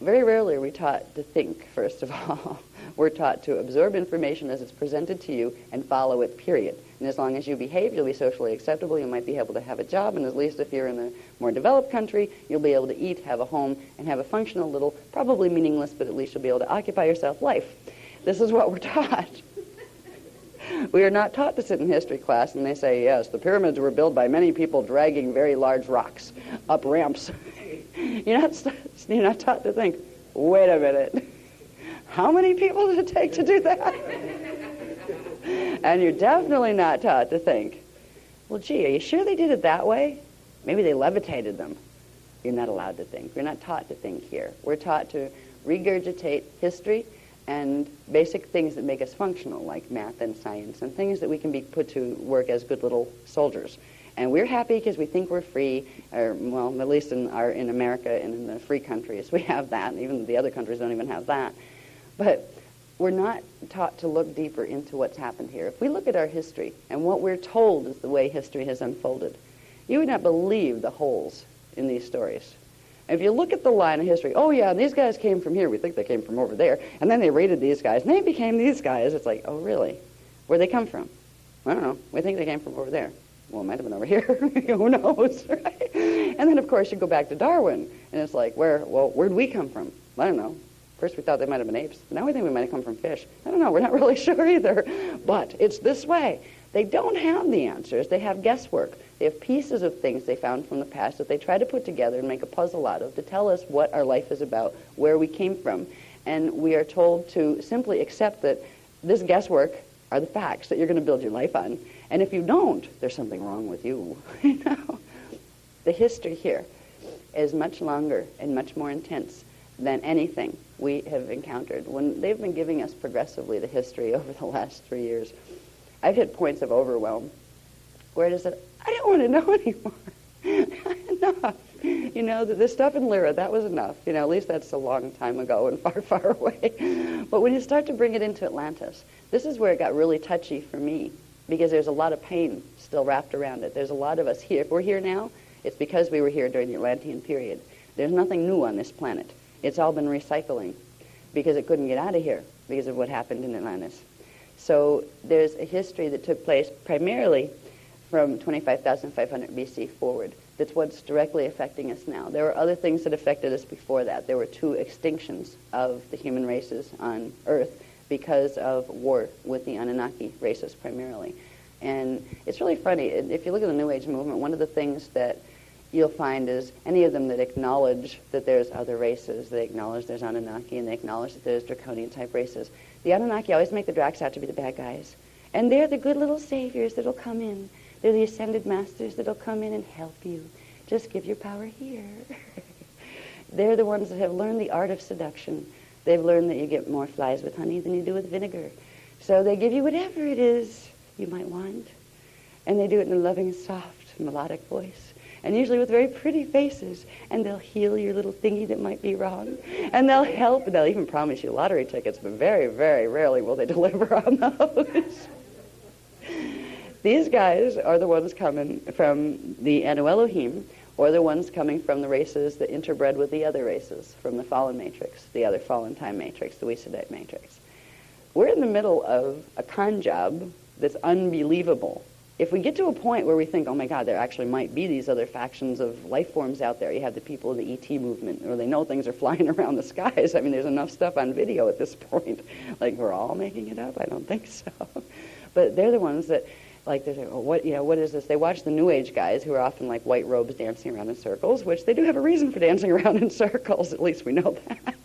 Very rarely are we taught to think, first of all. We're taught to absorb information as it's presented to you and follow it, period. And as long as you behave, you'll be socially acceptable, you might be able to have a job, and at least if you're in a more developed country, you'll be able to eat, have a home, and have a functional little, probably meaningless, but at least you'll be able to occupy yourself life. This is what we're taught. We are not taught to sit in history class and they say, yes, the pyramids were built by many people dragging very large rocks up ramps. You're not taught to think, wait a minute, how many people did it take to do that? And you're definitely not taught to think, well, gee, are you sure they did it that way? Maybe they levitated them. You're not allowed to think. We're not taught to think here. We're taught to regurgitate history and basic things that make us functional, like math and science, and things that we can be put to work as good little soldiers. And we're happy because we think we're free, or, well, at least in America and in the free countries, we have that, and even the other countries don't even have that. But we're not taught to look deeper into what's happened here. If we look at our history, and what we're told is the way history has unfolded, you would not believe the holes in these stories. If you look at the line of history, oh yeah, these guys came from here, we think they came from over there, and then they raided these guys, and they became these guys. It's like, oh really? Where'd they come from? I don't know. We think they came from over there. Well, it might have been over here. Who knows, right? And then, of course, you go back to Darwin, and it's like, where'd we come from? I don't know. First we thought they might have been apes. Now we think we might have come from fish. I don't know. We're not really sure either. But it's this way. They don't have the answers. They have guesswork. They have pieces of things they found from the past that they try to put together and make a puzzle out of to tell us what our life is about, where we came from. And we are told to simply accept that this guesswork are the facts that you're going to build your life on. And if you don't, there's something wrong with you. You know? The history here is much longer and much more intense than anything we have encountered. When they've been giving us progressively the history over the last 3 years, I've hit points of overwhelm where it is that I don't want to know anymore. Enough. You know, the stuff in Lyra, that was enough. You know, at least that's a long time ago and far, far away. But when you start to bring it into Atlantis, this is where it got really touchy for me, because there's a lot of pain still wrapped around it. There's a lot of us here. If we're here now, it's because we were here during the Atlantean period. There's nothing new on this planet. It's all been recycling because it couldn't get out of here because of what happened in Atlantis. So there's a history that took place primarily from 25,500 BC forward. That's what's directly affecting us now. There were other things that affected us before that. There were 2 extinctions of the human races on Earth because of war with the Anunnaki races primarily. And it's really funny. If you look at the New Age movement, one of the things that you'll find is any of them that acknowledge that there's other races, they acknowledge there's Anunnaki, and they acknowledge that there's draconian-type races. The Anunnaki always make the Dracs out to be the bad guys. And they're the good little saviors that'll come in. They're the ascended masters that'll come in and help you. Just give your power here. They're the ones that have learned the art of seduction. They've learned that you get more flies with honey than you do with vinegar. So they give you whatever it is you might want. And they do it in a loving, soft, melodic voice. And usually with very pretty faces. And they'll heal your little thingy that might be wrong. And they'll help. They'll even promise you lottery tickets, but very, very rarely will they deliver on those. These guys are the ones coming from the Anu Elohim, or the ones coming from the races that interbred with the other races, from the fallen matrix, the other fallen time matrix, the Wesadite matrix. We're in the middle of a con job that's unbelievable. If we get to a point where we think, oh my God, there actually might be these other factions of life forms out there. You have the people of the ET movement, or they know things are flying around the skies. I mean, there's enough stuff on video at this point. Like, we're all making it up? I don't think so. But they're the ones that, like, they're saying, oh, what is this? They watch the New Age guys who are often like white robes dancing around in circles, which they do have a reason for dancing around in circles, at least we know that.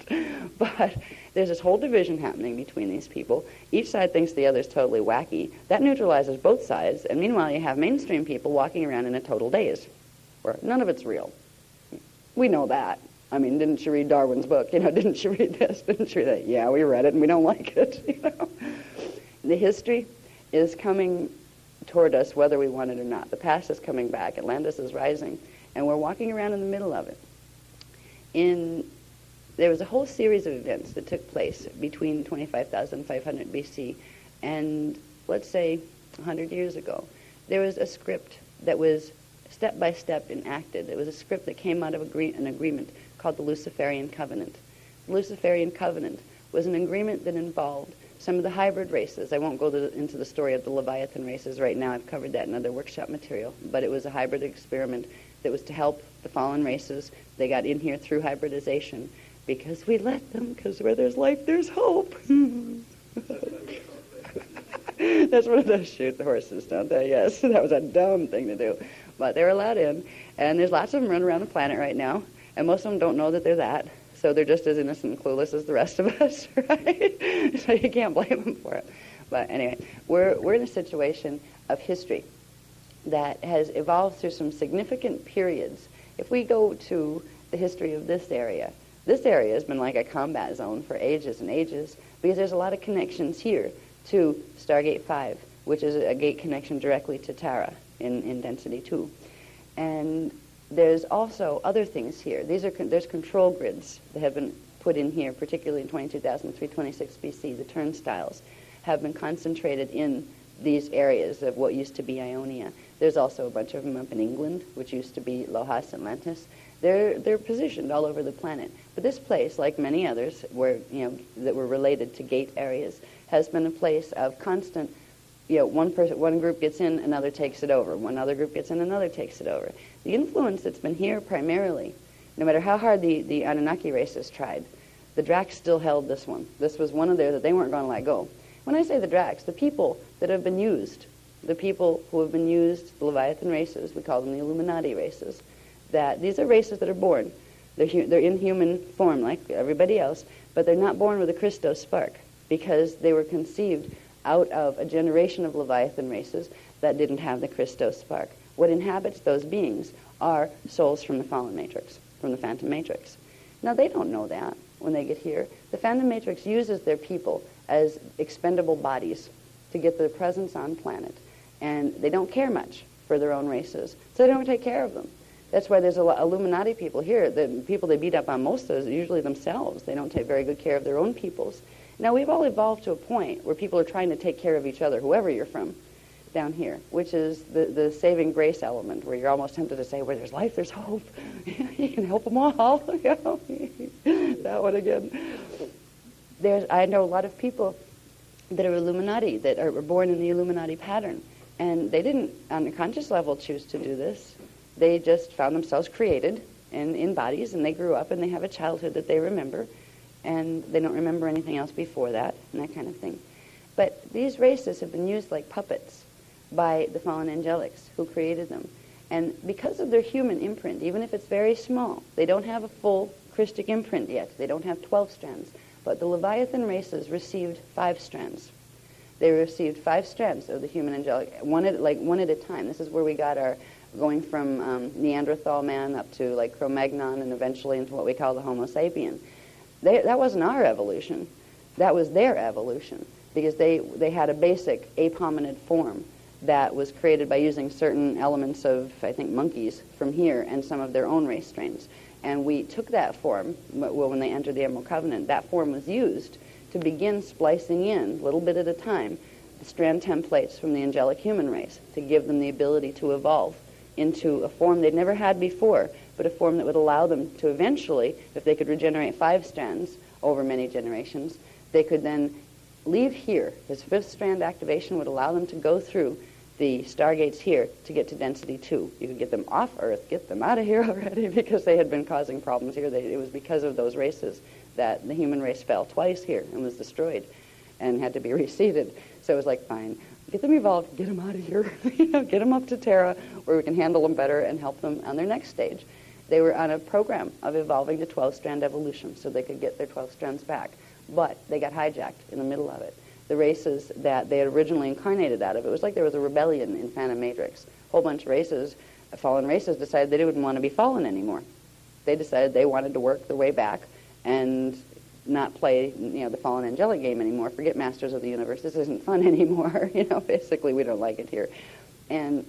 But there's this whole division happening between these people. Each side thinks the other's totally wacky. That neutralizes both sides, and meanwhile you have mainstream people walking around in a total daze, where none of it's real. We know that. I mean, didn't you read Darwin's book? You know, didn't you read this? Didn't you read that? Yeah, we read it and we don't like it. You know, the history is coming toward us whether we want it or not. The past is coming back. Atlantis is rising, and we're walking around in the middle of it. There was a whole series of events that took place between 25,500 BC and, let's say, 100 years ago. There was a script that was step by step enacted. It was a script that came out of an agreement called the Luciferian Covenant. The Luciferian Covenant was an agreement that involved some of the hybrid races. I won't go into the story of the Leviathan races right now. I've covered that in other workshop material. But it was a hybrid experiment that was to help the fallen races. They got in here through hybridization because we let them, because where there's life, there's hope. That's what it does, shoot the horses, don't they? Yes, that was a dumb thing to do. But they're allowed in. And there's lots of them running around the planet right now. And most of them don't know that they're that. So they're just as innocent and clueless as the rest of us, right? So you can't blame them for it. But anyway, we're in a situation of history that has evolved through some significant periods. If we go to the history of this area This area has been like a combat zone for ages and ages because there's a lot of connections here to Stargate 5, which is a gate connection directly to Tara in Density 2. And there's also other things here. There's control grids that have been put in here, particularly in 22,326 BC. The turnstiles have been concentrated in these areas of what used to be Ionia. There's also a bunch of them up in England, which used to be Lohas Atlantis. They're positioned all over the planet. But this place, like many others where, that were related to gate areas, has been a place of constant, one group gets in, another takes it over. One other group gets in, another takes it over. The influence that's been here primarily, no matter how hard the Anunnaki races tried, the Dracs still held this one. This was one of theirs that they weren't going to let go. When I say the Dracs, the people that have been used, the people who have been used, the Leviathan races, we call them the Illuminati races, that these are races that are born. They're in human form like everybody else, but they're not born with a Christos spark because they were conceived out of a generation of Leviathan races that didn't have the Christos spark. What inhabits those beings are souls from the fallen matrix, from the Phantom Matrix. Now, they don't know that when they get here. The Phantom Matrix uses their people as expendable bodies to get their presence on planet, and they don't care much for their own races, so they don't take care of them. That's why there's a lot of Illuminati people here. The people they beat up on most is usually themselves. They don't take very good care of their own peoples. Now, we've all evolved to a point where people are trying to take care of each other, whoever you're from, down here, which is the saving grace element, where you're almost tempted to say, where there's life, there's hope. You can help them all. That one again. I know a lot of people that are Illuminati, that were born in the Illuminati pattern, and they didn't, on a conscious level, choose to do this. They just found themselves created in bodies, and they grew up, and they have a childhood that they remember, and they don't remember anything else before that, and that kind of thing. But these races have been used like puppets by the fallen angelics who created them. And because of their human imprint, even if it's very small, they don't have a full Christic imprint yet. They don't have 12 strands. But the Leviathan races received 5 strands. They received 5 strands of the human angelic, one at a time. This is where we got our going from Neanderthal man up to like Cro-Magnon and eventually into what we call the Homo sapien. That wasn't our evolution. That was their evolution, because they had a basic ape hominid form that was created by using certain elements of, I think, monkeys from here and some of their own race strains. And we took that form, when they entered the Emerald Covenant, that form was used to begin splicing in, little bit at a time, the strand templates from the angelic human race to give them the ability to evolve into a form they'd never had before, but a form that would allow them to eventually, if they could regenerate 5 strands over many generations, they could then leave here. This 5th strand activation would allow them to go through the stargates here to get to Density 2. You could get them off Earth, get them out of here already, because they had been causing problems here. It was because of those races that the human race fell twice here and was destroyed and had to be reseeded. So it was like, fine, get them evolved, get them out of here, get them up to Terra where we can handle them better and help them on their next stage. They were on a program of evolving to 12-strand evolution so they could get their 12 strands back. But they got hijacked in the middle of it. The races that they had originally incarnated out of, it was like there was a rebellion in Phantom Matrix. A whole bunch of races, fallen races, decided they didn't want to be fallen anymore. They decided they wanted to work their way back and not play, the fallen angelic game anymore. Forget Masters of the Universe. This isn't fun anymore. Basically we don't like it here. And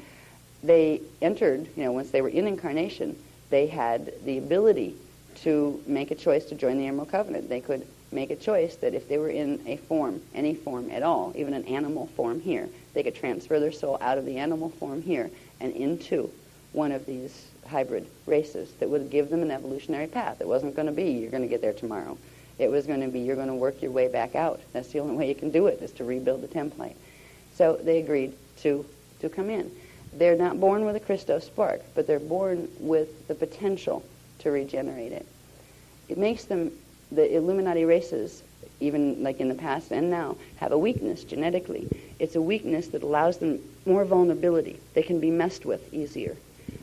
they entered, once they were in incarnation, they had the ability to make a choice to join the Emerald Covenant. They could make a choice that if they were in a form, any form at all, even an animal form here, they could transfer their soul out of the animal form here and into one of these hybrid races that would give them an evolutionary path. It wasn't going to be, you're going to get there tomorrow. It was going to be, you're going to work your way back out. That's the only way you can do it, is to rebuild the template. So they agreed to come in. They're not born with a Christos spark, but they're born with the potential to regenerate it. It makes them, the Illuminati races, even like in the past and now, have a weakness genetically. It's a weakness that allows them more vulnerability. They can be messed with easier.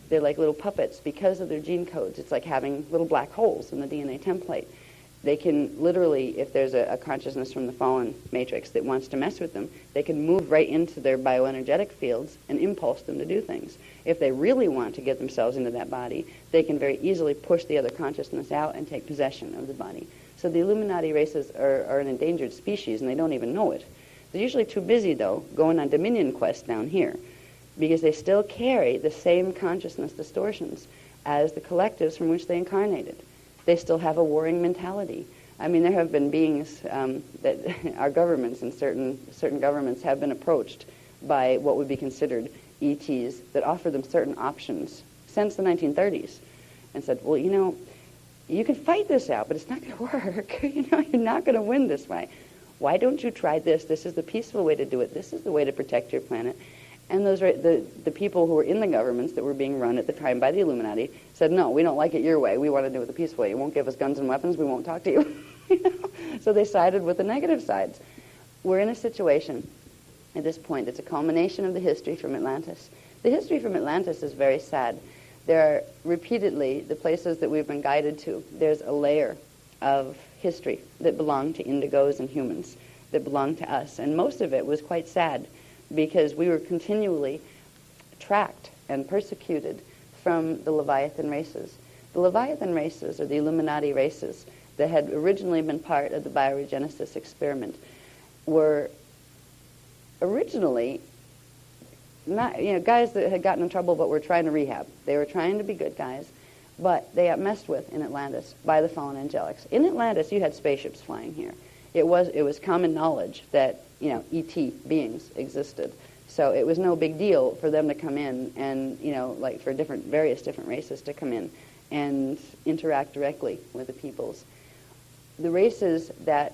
They're like little puppets because of their gene codes. It's like having little black holes in the DNA template. They can literally, if there's a consciousness from the fallen matrix that wants to mess with them, they can move right into their bioenergetic fields and impulse them to do things. If they really want to get themselves into that body, they can very easily push the other consciousness out and take possession of the body. So the Illuminati races are an endangered species, and they don't even know it. They're usually too busy, though, going on dominion quests down here, because they still carry the same consciousness distortions as the collectives from which they incarnated. They still have a warring mentality. I mean, there have been beings that our governments and certain governments have been approached by what would be considered ETs that offer them certain options since the 1930s and said, well, you know, you can fight this out, but it's not going to work. You know, you're not going to win this way. Why don't you try this? This is the peaceful way to do it. This is the way to protect your planet. And those the people who were in the governments that were being run at the time by the Illuminati said, no, we don't like it your way. We want to do it the peaceful way. You won't give us guns and weapons. We won't talk to you. You know? So they sided with the negative sides. We're in a situation at this point. It's a culmination of the history from Atlantis. The history from Atlantis is very sad. There are repeatedly, the places that we've been guided to, there's a layer of history that belonged to indigos and humans, that belonged to us. And most of it was quite sad, because we were continually tracked and persecuted from the Leviathan races. The Leviathan races, or the Illuminati races, that had originally been part of the bioregenesis experiment, were originally not, you know, guys that had gotten in trouble but were trying to rehab. They were trying to be good guys, but they got messed with in Atlantis by the fallen angelics. In Atlantis, you had spaceships flying here. It was common knowledge that, you know, ET beings existed. So it was no big deal for them to come in and, you know, like for various different races to come in and interact directly with the peoples. The races that,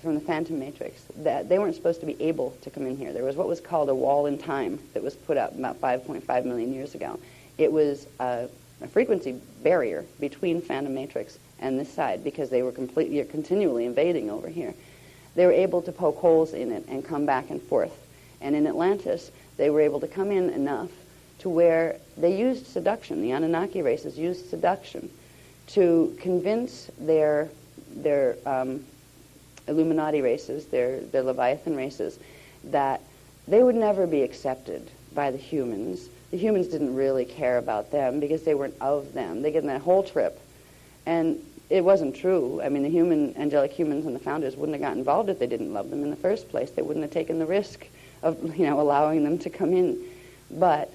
from the Phantom Matrix, that they weren't supposed to be able to come in here. There was what was called a wall in time that was put up about 5.5 million years ago. It was a frequency barrier between Phantom Matrix and this side, because they were continually invading over here. They were able to poke holes in it and come back and forth. And in Atlantis, they were able to come in enough to where they used seduction. The Anunnaki races used seduction to convince their Illuminati races, their Leviathan races, that they would never be accepted by the humans. The humans didn't really care about them because they weren't of them. They get in that whole trip. And it wasn't true. I mean, the angelic humans and the founders wouldn't have got involved if they didn't love them in the first place. They wouldn't have taken the risk of, you know, allowing them to come in. But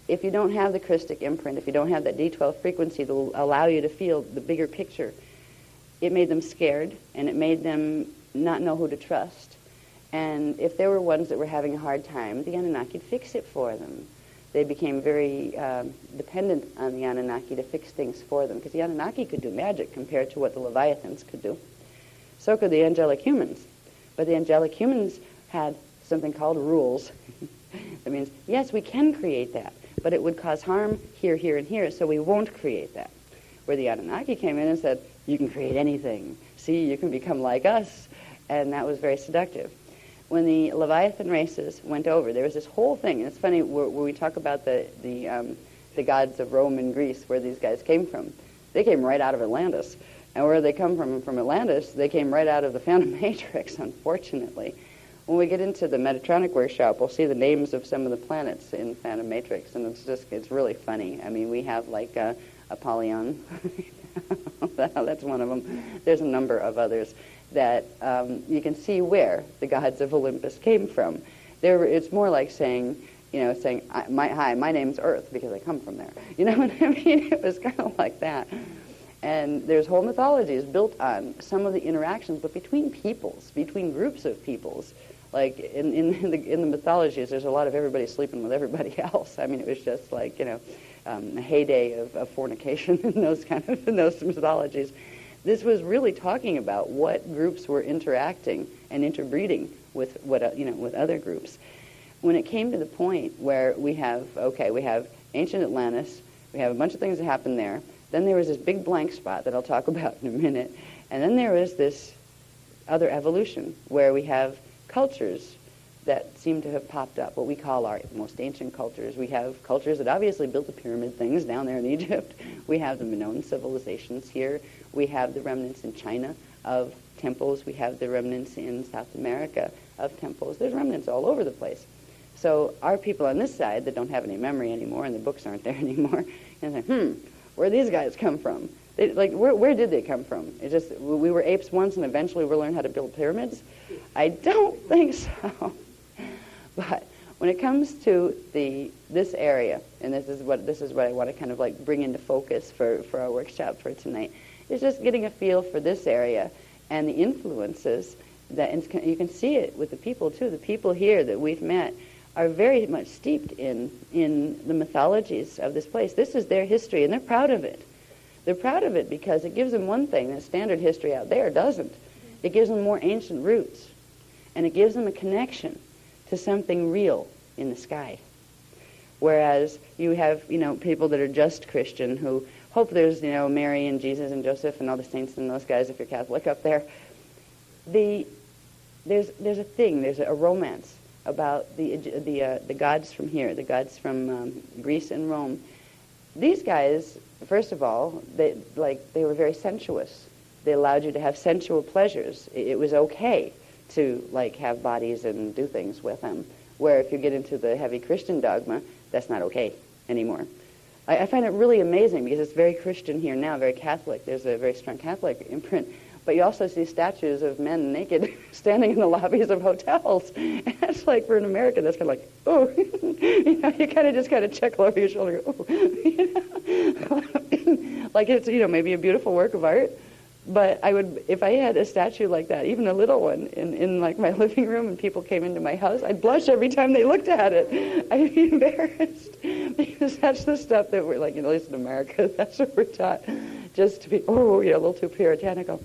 if you don't have the Christic imprint, if you don't have that D12 frequency that will allow you to feel the bigger picture, it made them scared, and it made them not know who to trust. And if there were ones that were having a hard time, the Anunnaki would fix it for them. They became very dependent on the Anunnaki to fix things for them, because the Anunnaki could do magic compared to what the Leviathans could do. So could the angelic humans. But the angelic humans had something called rules. That means, yes, we can create that, but it would cause harm here, here, and here, so we won't create that. Where the Anunnaki came in and said, you can create anything. See, you can become like us. And that was very seductive. When the Leviathan races went over, there was this whole thing. And it's funny, where we talk about the gods of Rome and Greece, where these guys came from. They came right out of Atlantis. And where they come from Atlantis, they came right out of the Phantom Matrix, unfortunately. When we get into the Metatronic workshop, we'll see the names of some of the planets in Phantom Matrix, and it's really funny. I mean, we have like Apollyon. That's one of them. There's a number of others that you can see where the gods of Olympus came from. It's more like saying, hi, my name's Earth because I come from there. You know what I mean? It was kind of like that. And there's whole mythologies built on some of the interactions, but between peoples, between groups of peoples. Like in the mythologies, there's a lot of everybody sleeping with everybody else. I mean, it was just like, a heyday of fornication in those mythologies. This was really talking about what groups were interacting and interbreeding with with other groups. When it came to the point where we have ancient Atlantis, we have a bunch of things that happened there. Then there was this big blank spot that I'll talk about in a minute, and then there was this other evolution where we have cultures that seem to have popped up, what we call our most ancient cultures. We have cultures that obviously built the pyramid things down there in Egypt. We have the Minoan civilizations here. We have the remnants in China of temples. We have the remnants in South America of temples. There's remnants all over the place. So our people on this side that don't have any memory anymore, and the books aren't there anymore, and they're, where these guys come from? Where did they come from? It's just, we were apes once and eventually we'll learn how to build pyramids? I don't think so. But when it comes to this area, and this is what I want to kind of like bring into focus for our workshop for tonight, is just getting a feel for this area and the influences that, and you can see it with the people too. The people here that we've met are very much steeped in the mythologies of this place. This is their history, and they're proud of it. They're proud of it because it gives them one thing that standard history out there doesn't. It gives them more ancient roots, and it gives them a connection to something real in the sky. Whereas you have, people that are just Christian who hope there's, Mary and Jesus and Joseph and all the saints and those guys if you're Catholic up there. There's a romance about the gods from here, the gods from Greece and Rome. These guys, first of all, they were very sensuous. They allowed you to have sensual pleasures. It was okay to have bodies and do things with them. Where if you get into the heavy Christian dogma, that's not okay anymore. I find it really amazing because it's very Christian here now, very Catholic. There's a very strong Catholic imprint. But you also see statues of men naked standing in the lobbies of hotels. And that's for an American, that's kind of oh, you kind of chuckle over your shoulder, oh, it's, maybe a beautiful work of art. But I would, if I had a statue like that, even a little one, in my living room and people came into my house, I'd blush every time they looked at it. I'd be embarrassed because that's the stuff that we're at least in America, that's what we're taught, just to be, a little too puritanical.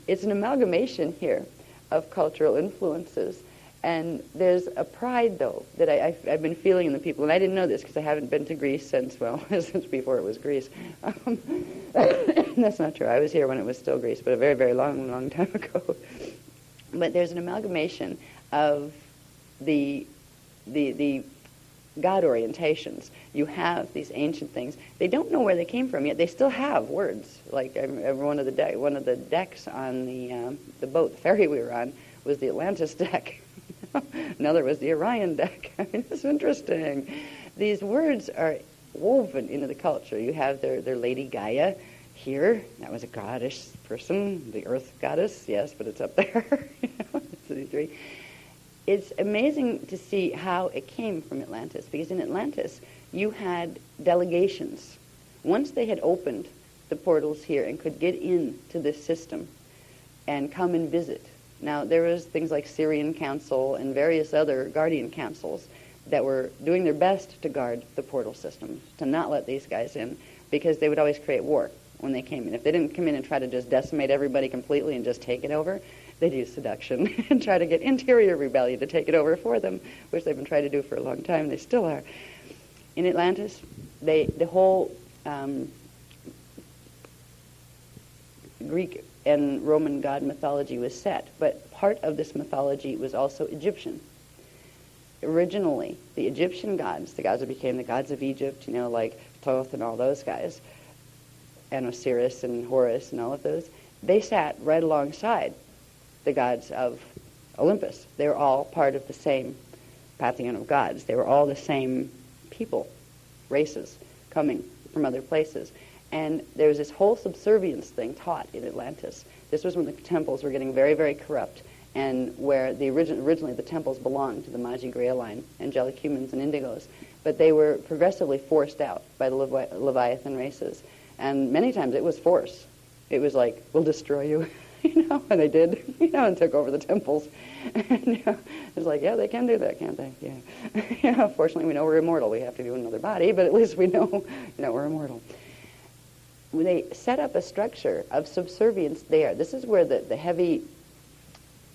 It's an amalgamation here of cultural influences. And there's a pride, though, that I've been feeling in the people. And I didn't know this because I haven't been to Greece since before it was Greece. That's not true. I was here when it was still Greece, but a very, very long, long time ago. But there's an amalgamation of the God orientations. You have these ancient things. They don't know where they came from yet. They still have words. Like one of the decks on the boat, the ferry we were on, was the Atlantis deck. Another was the Orion deck. I mean, it's interesting. These words are woven into the culture. You have their Lady Gaia here. That was a goddess person, the earth goddess, yes, but it's up there. It's these three. It's amazing to see how it came from Atlantis, because in Atlantis you had delegations. Once they had opened the portals here and could get into this system and come and visit. Now, there was things like Syrian Council and various other guardian councils that were doing their best to guard the portal systems, to not let these guys in, because they would always create war when they came in. If they didn't come in and try to just decimate everybody completely and just take it over, they'd use seduction and try to get interior rebellion to take it over for them, which they've been trying to do for a long time. They still are. In Atlantis, the whole Greek and Roman god mythology was set, but part of this mythology was also Egyptian. Originally, the Egyptian gods, the gods that became the gods of Egypt, like Thoth and all those guys, and Osiris and Horus and all of those, they sat right alongside the gods of Olympus. They were all part of the same pantheon of gods. They were all the same people, races, coming from other places. And there was this whole subservience thing taught in Atlantis. This was when the temples were getting very, very corrupt, and where originally the temples belonged to the Magi Grail line, angelic humans and indigos. But they were progressively forced out by the Leviathan races. And many times it was force. It was like, we'll destroy you, and they did, and took over the temples. And it's like, yeah, they can do that, can't they? Yeah. Fortunately, we know we're immortal. We have to do another body, but at least we know, we're immortal. When they set up a structure of subservience there, this is where the heavy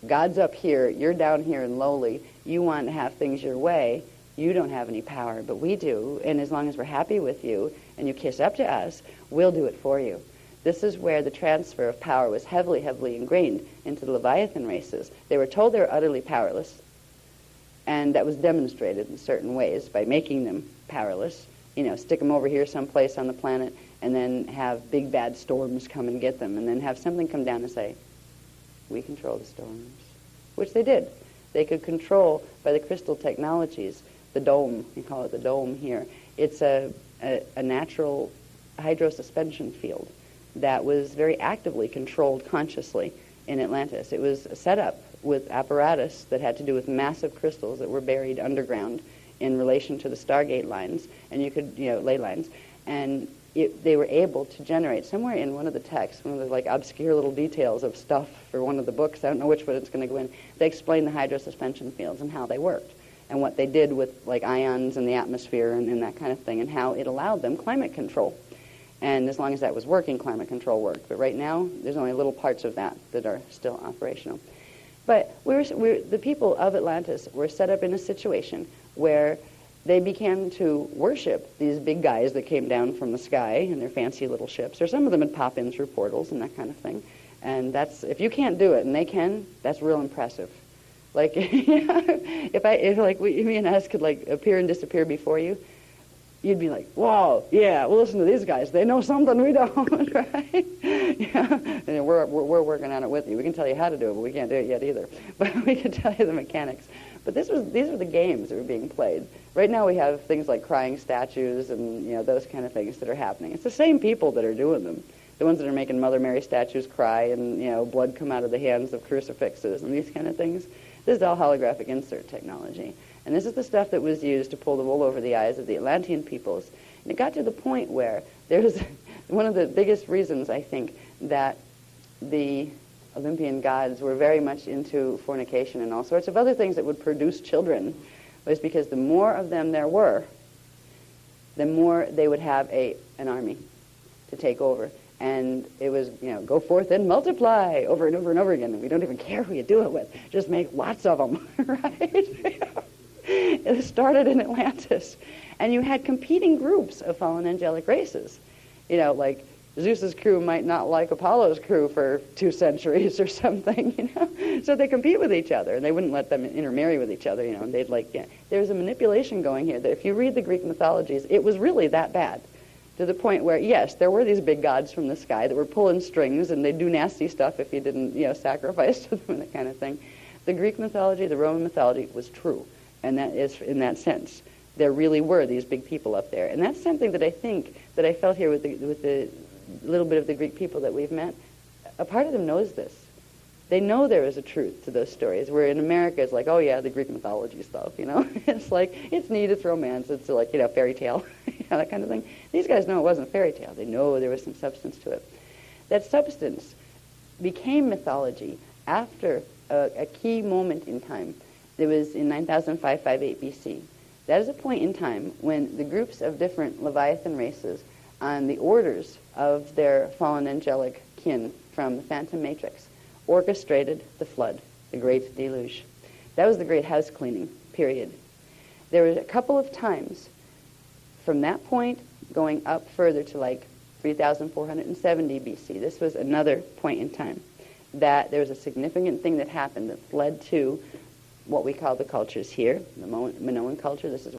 God's up here, you're down here and lowly, you want to have things your way, you don't have any power, but we do, and as long as we're happy with you and you kiss up to us, we'll do it for you. This is where the transfer of power was heavily, heavily ingrained into the Leviathan races. They were told they were utterly powerless, and that was demonstrated in certain ways by making them powerless. Stick them over here someplace on the planet, and then have big bad storms come and get them, and then have something come down and say, we control the storms, which they did. They could control, by the crystal technologies, the dome. You call it the dome here. It's a natural hydrosuspension field that was very actively controlled consciously in Atlantis. It was set up with apparatus that had to do with massive crystals that were buried underground in relation to the Stargate lines, and you could, ley lines, and they were able to generate, somewhere in one of the texts, one of the obscure little details of stuff for one of the books, I don't know which one it's going to go in, they explain the hydrosuspension fields and how they worked, and what they did with ions in the atmosphere and that kind of thing, and how it allowed them climate control. And as long as that was working, climate control worked. But right now, there's only little parts of that are still operational. But the people of Atlantis were set up in a situation where they began to worship these big guys that came down from the sky in their fancy little ships, or some of them would pop in through portals and that kind of thing. And that's, if you can't do it and they can, that's real impressive. If me and us could appear and disappear before you, you'd be like, whoa, yeah, well, listen to these guys. They know something we don't, right? Yeah. And we're working on it with you. We can tell you how to do it, but we can't do it yet either. But we can tell you the mechanics. But these are the games that were being played. Right now we have things like crying statues and those kind of things that are happening. It's the same people that are doing them. The ones that are making Mother Mary statues cry and blood come out of the hands of crucifixes and these kind of things. This is all holographic insert technology. And this is the stuff that was used to pull the wool over the eyes of the Atlantean peoples. And it got to the point where there's one of the biggest reasons, I think, that the Olympian gods were very much into fornication and all sorts of other things that would produce children, was because the more of them there were, the more they would have an army to take over. And it was, go forth and multiply over and over and over again. And we don't even care who you do it with. Just make lots of them, right? It started in Atlantis. And you had competing groups of fallen angelic races. Like Zeus's crew might not like Apollo's crew for 2 centuries or something, So they compete with each other, and they wouldn't let them intermarry with each other, and they'd There's a manipulation going here that if you read the Greek mythologies, it was really that bad. To the point where, yes, there were these big gods from the sky that were pulling strings, and they'd do nasty stuff if you didn't, sacrifice to them and that kind of thing. The Greek mythology, the Roman mythology was true, and that is in that sense. There really were these big people up there, and that's something that I think that I felt here with the little bit of the Greek people that we've met. A part of them knows this. They know there is a truth to those stories, where in America it's like, oh yeah, the Greek mythology stuff, It's it's neat, it's romance, it's fairy tale, that kind of thing. These guys know it wasn't a fairy tale. They know there was some substance to it. That substance became mythology after a key moment in time. It was in 9558 BC. That is a point in time when the groups of different Leviathan races, on the orders of their fallen angelic kin from the Phantom Matrix, orchestrated the flood, the Great Deluge. That was the Great House Cleaning, period. There was a couple of times from that point going up further to 3470 BC. This was another point in time that there was a significant thing that happened that led to what we call the cultures here, the Minoan culture. This is